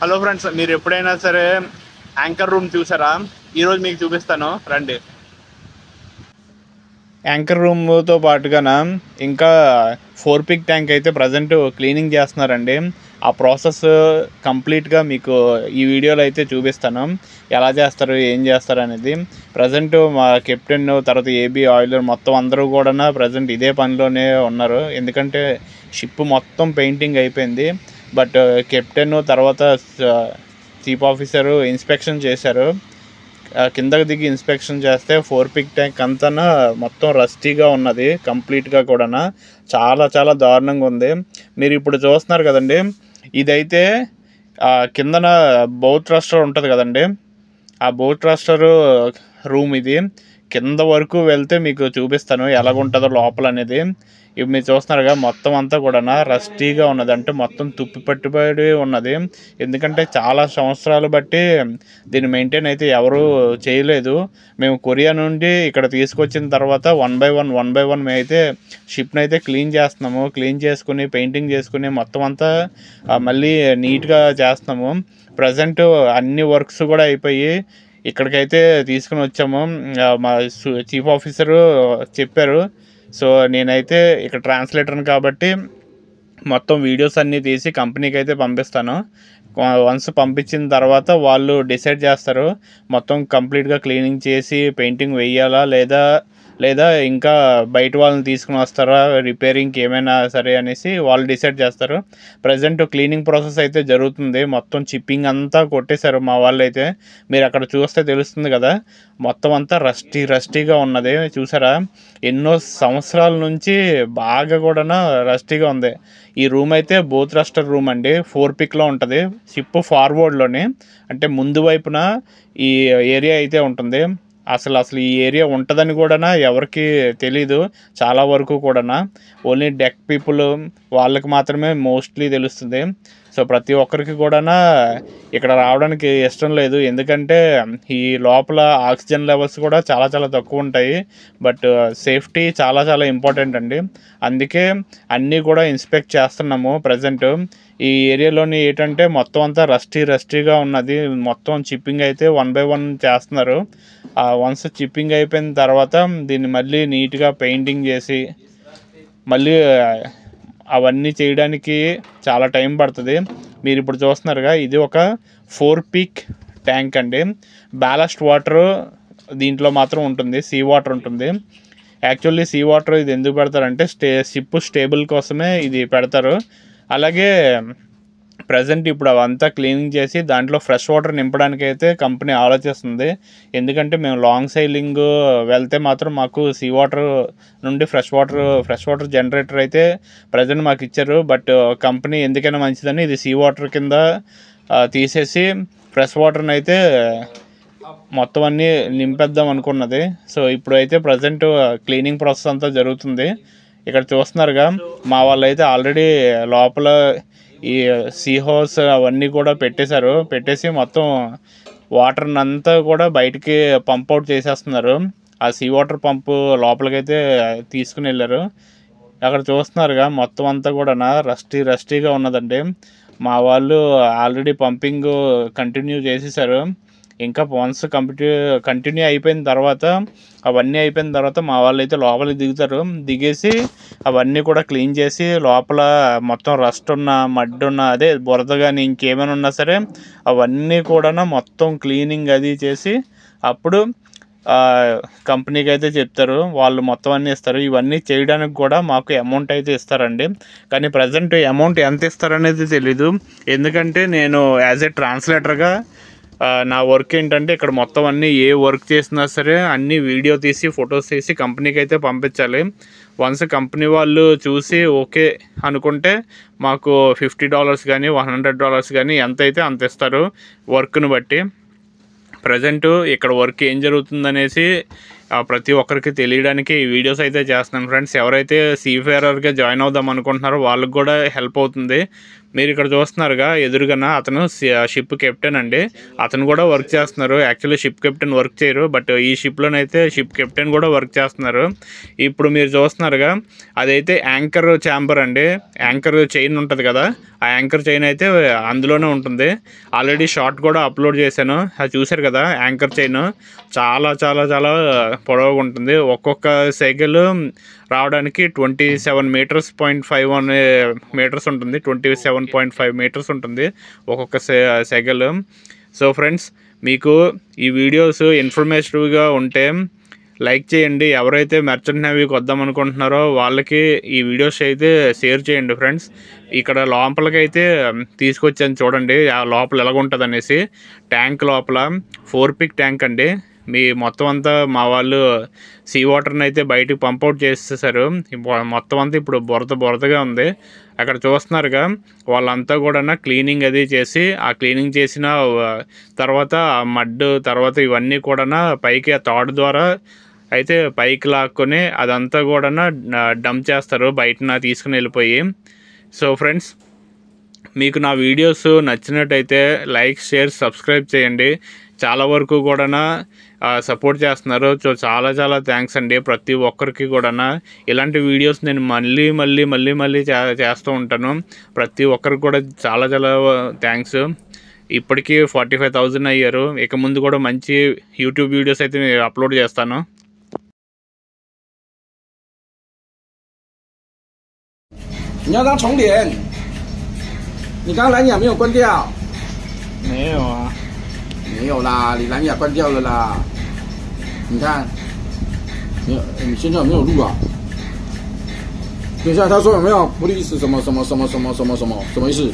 Hello friends, మీరు ఎప్పుడైనా సరే యాంకర్ రూమ్ చూసారా? ఈరోజు మీకు చూపిస్తాను, రండి. యాంకర్ రూమ్తో పాటుగాన ఇంకా 4 పిక్ ట్యాంక్ అయితే ప్రజెంట్ క్లీనింగ్ చేస్తున్నారండి. ఆ ప్రాసెస్ కంప్లీట్గా మీకు ఈ వీడియోలో అయితే చూపిస్తాను. ఎలా చేస్తారు, ఏం చేస్తారు అనేది. ప్రజెంట్ మా కెప్టెన్, తర్వాత ఏబీ ఆయిలర్ మొత్తం అందరూ కూడా ప్రజెంట్ ఇదే పనిలోనే ఉన్నారు. ఎందుకంటే షిప్ మొత్తం పెయింటింగ్ అయిపోయింది. బట్ కెప్టెన్ తర్వాత చీఫ్ ఆఫీసరు ఇన్స్పెక్షన్ చేశారు. కిందకి దిగి ఇన్స్పెక్షన్ చేస్తే 4 పిక్ ట్యాంక్ అంతా మొత్తం రస్టీగా ఉన్నది. కంప్లీట్గా కూడా చాలా చాలా దారుణంగా ఉంది. మీరు ఇప్పుడు చూస్తున్నారు కదండి, ఇదైతే కిందన బౌత్ ట్రస్టర్ ఉంటుంది కదండి, ఆ బౌత్ ట్రస్టర్ రూమ్ ఇది. కింద వరకు వెళ్తే మీకు చూపిస్తాను ఎలాగుంటుందో లోపల అనేది. ఇవి మీరు చూస్తున్నారుగా, మొత్తం అంతా కూడా రస్టీగా ఉన్నది, అంటే మొత్తం తుప్పి పట్టిపడి ఉన్నది. ఎందుకంటే చాలా సంవత్సరాలు బట్టి దీన్ని మెయింటైన్ అయితే ఎవరూ చేయలేదు. మేము కొరియా నుండి ఇక్కడ తీసుకొచ్చిన తర్వాత వన్ బై వన్ మేము అయితే షిప్ని అయితే క్లీన్ చేస్తున్నాము. క్లీన్ చేసుకుని పెయింటింగ్ చేసుకుని మొత్తం అంతా మళ్ళీ నీట్గా చేస్తున్నాము. ప్రజెంట్ అన్ని వర్క్స్ కూడా అయిపోయి ఇక్కడికైతే తీసుకుని వచ్చాము. మా చీఫ్ ఆఫీసరు చెప్పారు. సో నేనైతే ఇక్కడ ట్రాన్స్లేటర్ని కాబట్టి మొత్తం వీడియోస్ అన్నీ తీసి కంపెనీకి అయితే పంపిస్తాను. వన్స్ పంపించిన తర్వాత వాళ్ళు డిసైడ్ చేస్తారు మొత్తం కంప్లీట్గా క్లీనింగ్ చేసి పెయింటింగ్ వేయాలా లేదా ఇంకా బయట వాళ్ళని తీసుకుని వస్తారా రిపేరింగ్కి ఏమైనా సరే అనేసి వాళ్ళు డిసైడ్ చేస్తారు. ప్రజెంట్ క్లీనింగ్ ప్రాసెస్ అయితే జరుగుతుంది. మొత్తం చిప్పింగ్ అంతా కొట్టేశారు మా వాళ్ళు అయితే. మీరు అక్కడ చూస్తే తెలుస్తుంది కదా, మొత్తం అంతా రస్టీగా ఉన్నది. చూసారా, ఎన్నో సంవత్సరాల నుంచి బాగా కూడా రస్టీగా ఉంది. ఈ రూమ్ అయితే బోత్ రస్టర్ రూమ్ అండి. 4 పిక్లో ఉంటుంది. షిప్ ఫార్వర్డ్లోని, అంటే ముందు వైపున ఈ ఏరియా అయితే ఉంటుంది. అసలు ఈ ఏరియా ఉంటుందని కూడా ఎవరికి తెలీదు. చాలా వరకు కూడా ఓన్లీ డెక్ పీపుల్ వాళ్ళకి మాత్రమే మోస్ట్లీ తెలుస్తుంది. సో ప్రతి ఒక్కరికి కూడా ఇక్కడ రావడానికి ఇష్టం లేదు. ఎందుకంటే ఈ లోపల ఆక్సిజన్ లెవెల్స్ కూడా చాలా చాలా తక్కువ ఉంటాయి. బట్ సేఫ్టీ చాలా చాలా ఇంపార్టెంట్ అండి. అందుకే అన్నీ కూడా ఇన్స్పెక్ట్ చేస్తున్నాము. ప్రజెంట్ ఈ ఏరియాలోని ఏంటంటే మొత్తం అంతా రస్టీగా ఉన్నది. మొత్తం చిప్పింగ్ అయితే 1 బై 1 చేస్తున్నారు. వన్స్ చిప్పింగ్ అయిపోయిన తర్వాత దీన్ని మళ్ళీ నీట్గా పెయింటింగ్ చేసి మళ్ళీ అవన్నీ చేయడానికి చాలా టైం పడుతుంది. మీరు ఇప్పుడు చూస్తున్నారుగా, ఇది ఒక 4 పిక్ ట్యాంక్ అండి. బ్యాలస్ట్ వాటర్ దీంట్లో మాత్రం ఉంటుంది, సీ వాటర్ ఉంటుంది. యాక్చువల్లీ సీ వాటర్ ఇది ఎందుకు పెడతారంటే షిప్ స్టేబుల్ కోసమే ఇది పెడతారు. అలాగే ప్రజెంట్ ఇప్పుడు అవంతా క్లీనింగ్ చేసి దాంట్లో ఫ్రెష్ వాటర్ నింపడానికి అయితే కంపెనీ ఆలోచిస్తుంది. ఎందుకంటే మేము లాంగ్ సైలింగ్ వెళ్తే మాత్రం మాకు సీ వాటర్ నుండి ఫ్రెష్ వాటర్ జనరేటర్ అయితే ప్రజెంట్ మాకు ఇచ్చారు. బట్ కంపెనీ ఎందుకైనా మంచిదని ఇది సీ వాటర్ కింద తీసేసి ఫ్రెష్ వాటర్ని అయితే మొత్తం అన్నీ నింపేద్దాం అనుకున్నది. సో ఇప్పుడైతే ప్రజెంట్ క్లీనింగ్ ప్రాసెస్ అంతా జరుగుతుంది. ఇక్కడ చూస్తున్నారుగా, మా వాళ్ళు అయితే ఆల్రెడీ లోపల ఈ సీ హోస్ అవన్నీ కూడా పెట్టేసి మొత్తం వాటర్ని అంతా కూడా బయటికి పంప్ అవుట్ చేసేస్తున్నారు. ఆ సీ వాటర్ పంపు లోపలికైతే తీసుకుని వెళ్ళారు. అక్కడ చూస్తున్నారుగా, మొత్తం అంతా కూడా రస్టీగా ఉన్నదండి. మా వాళ్ళు ఆల్రెడీ పంపింగ్ కంటిన్యూ చేసేసారు. ఇంకా వన్స్ కంటిన్యూ అయిపోయిన తర్వాత అవన్నీ అయిపోయిన తర్వాత మా వాళ్ళు అయితే లోపలికి దిగుతారు. దిగేసి అవన్నీ కూడా క్లీన్ చేసి లోపల మొత్తం రస్ట్ ఉన్న మడ్ ఉన్న అదే బురద కానీ ఇంకేమైనా ఉన్నా సరే అవన్నీ కూడా మొత్తం క్లీనింగ్ అది చేసి అప్పుడు కంపెనీకి అయితే చెప్తారు. వాళ్ళు మొత్తం అన్నీ ఇస్తారు. ఇవన్నీ చేయడానికి కూడా మాకు అమౌంట్ అయితే ఇస్తారండి. కానీ ప్రజెంట్ అమౌంట్ ఎంత ఇస్తారనేది తెలీదు. ఎందుకంటే నేను యాజ్ ఏ ట్రాన్స్లేటర్గా నా వర్క్ ఏంటంటే ఇక్కడ మొత్తం అన్నీ ఏ వర్క్ చేసినా సరే అన్నీ వీడియో తీసి ఫొటోస్ తీసి కంపెనీకి అయితే పంపించాలి. వన్స్ కంపెనీ వాళ్ళు చూసి ఓకే అనుకుంటే మాకు $50 కానీ $100 కానీ ఎంత అయితే అంత ఇస్తారు వర్క్ను బట్టి. ప్రజెంట్ ఇక్కడ వర్క్ ఏం జరుగుతుందనేసి ప్రతి ఒక్కరికి తెలియడానికి ఈ వీడియోస్ అయితే చేస్తున్నాను ఫ్రెండ్స్. ఎవరైతే సీఫేరర్గా జాయిన్ అవుదాం అనుకుంటున్నారో వాళ్ళకి కూడా హెల్ప్ అవుతుంది. మీరు ఇక్కడ చూస్తున్నారుగా ఎదురుగా అతను షిప్ కెప్టెన్ అండి. అతను కూడా వర్క్ చేస్తున్నారు. యాక్చువల్లీ షిప్ కెప్టెన్ వర్క్ చేయరు, బట్ ఈ షిప్లోనైతే షిప్ కెప్టెన్ కూడా వర్క్ చేస్తున్నారు. ఇప్పుడు మీరు చూస్తున్నారుగా, అదైతే యాంకర్ ఛాంబర్ అండి. యాంకర్ చైన్ ఉంటుంది కదా, ఆ యాంకర్ చైన్ అయితే అందులోనే ఉంటుంది. ఆల్రెడీ షార్ట్ కూడా అప్లోడ్ చేశాను, అది చూశారు కదా. యాంకర్ చైన్ చాలా చాలా చాలా పొడవుగా ఉంటుంది. ఒక్కొక్క సైకిల్ రావడానికి 27 మీటర్స్ 0.51 మీటర్స్ ఉంటుంది. 27.5 మీటర్స్ ఉంటుంది ఒక్కొక్క సైకిల్. సో ఫ్రెండ్స్, మీకు ఈ వీడియోస్ ఇన్ఫర్మేటివ్గా ఉంటే లైక్ చేయండి. ఎవరైతే మెర్చెంట్ నేవీకి వద్దాం అనుకుంటున్నారో వాళ్ళకి ఈ వీడియోస్ అయితే షేర్ చేయండి ఫ్రెండ్స్. ఇక్కడ లోపలికైతే తీసుకొచ్చాను చూడండి, ఆ లోపల ఎలాగుంటుంది అనేసి. ట్యాంక్ లోపల 4 పిక్ ట్యాంక్ అండి. మీ మొత్తం అంతా మా వాళ్ళు సీ వాటర్ని అయితే బయటకు పంపౌట్ చేసేసారు. మొత్తం అంతా ఇప్పుడు బురదగా ఉంది. అక్కడ చూస్తున్నారుగా, వాళ్ళంతా కూడా క్లీనింగ్ అది చేసి, ఆ క్లీనింగ్ చేసిన తర్వాత ఆ మడ్ తర్వాత ఇవన్నీ కూడా పైకి ఆ తాడు ద్వారా అయితే పైకి లాక్కొని అదంతా కూడా డంప్ చేస్తారు, బయటన తీసుకుని వెళ్ళిపోయి. సో ఫ్రెండ్స్, మీకు నా వీడియోస్ నచ్చినట్టయితే లైక్, షేర్, సబ్స్క్రైబ్ చేయండి. చాలా వరకు కూడా సపోర్ట్ చేస్తున్నారు. సో చాలా చాలా థ్యాంక్స్ అండి ప్రతి ఒక్కరికి కూడా. ఇలాంటి వీడియోస్ నేను మళ్ళీ చేస్తూ ఉంటాను. ప్రతి ఒక్కరికి కూడా చాలా చాలా థ్యాంక్స్. ఇప్పటికీ 45,000 అయ్యారు. ఇక ముందు కూడా మంచి యూట్యూబ్ వీడియోస్ అయితే నేను అప్లోడ్ చేస్తాను. 你要当重点，你刚刚蓝牙没有关掉？没有啊，没有啦，你蓝牙关掉了啦。你看，没有，你现在有没有录啊？等一下，他说有没有不历史什么意思？